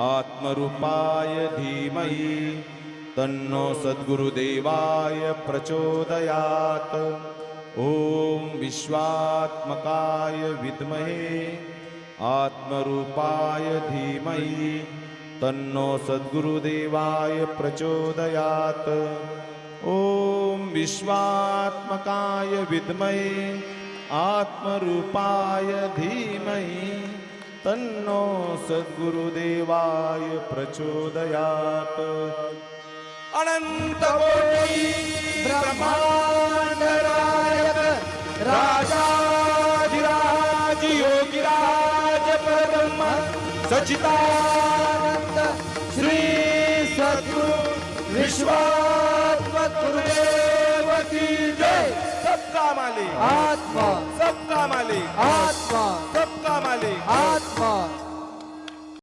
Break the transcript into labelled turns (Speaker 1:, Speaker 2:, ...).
Speaker 1: आत्मरूपाय धीमहि तन्नो सद्गुरुदेवाय प्रचोदयात्। ओम विश्वात्मकाय विद्महे आत्मरूपाय धीमहि तन्नो सद्गुरुदेवाय प्रचोदयात्। ओम विश्वात्मकाय विद्महे आत्मरूपाय धीमहि तन्नो सद्गुरुदेवाय प्रचोदयात्। अनंत कोटि ब्रह्मांड नायक राजाधिराज योगिराज परब्रह्म सच्चिदानंद श्री सद्गुरु विश्वात्मक गुरुदेव की जय। सबका मालिक
Speaker 2: आत्मा,
Speaker 1: सबका मालिक
Speaker 2: आत्मा,
Speaker 1: सबका मालिक
Speaker 2: आत्मा।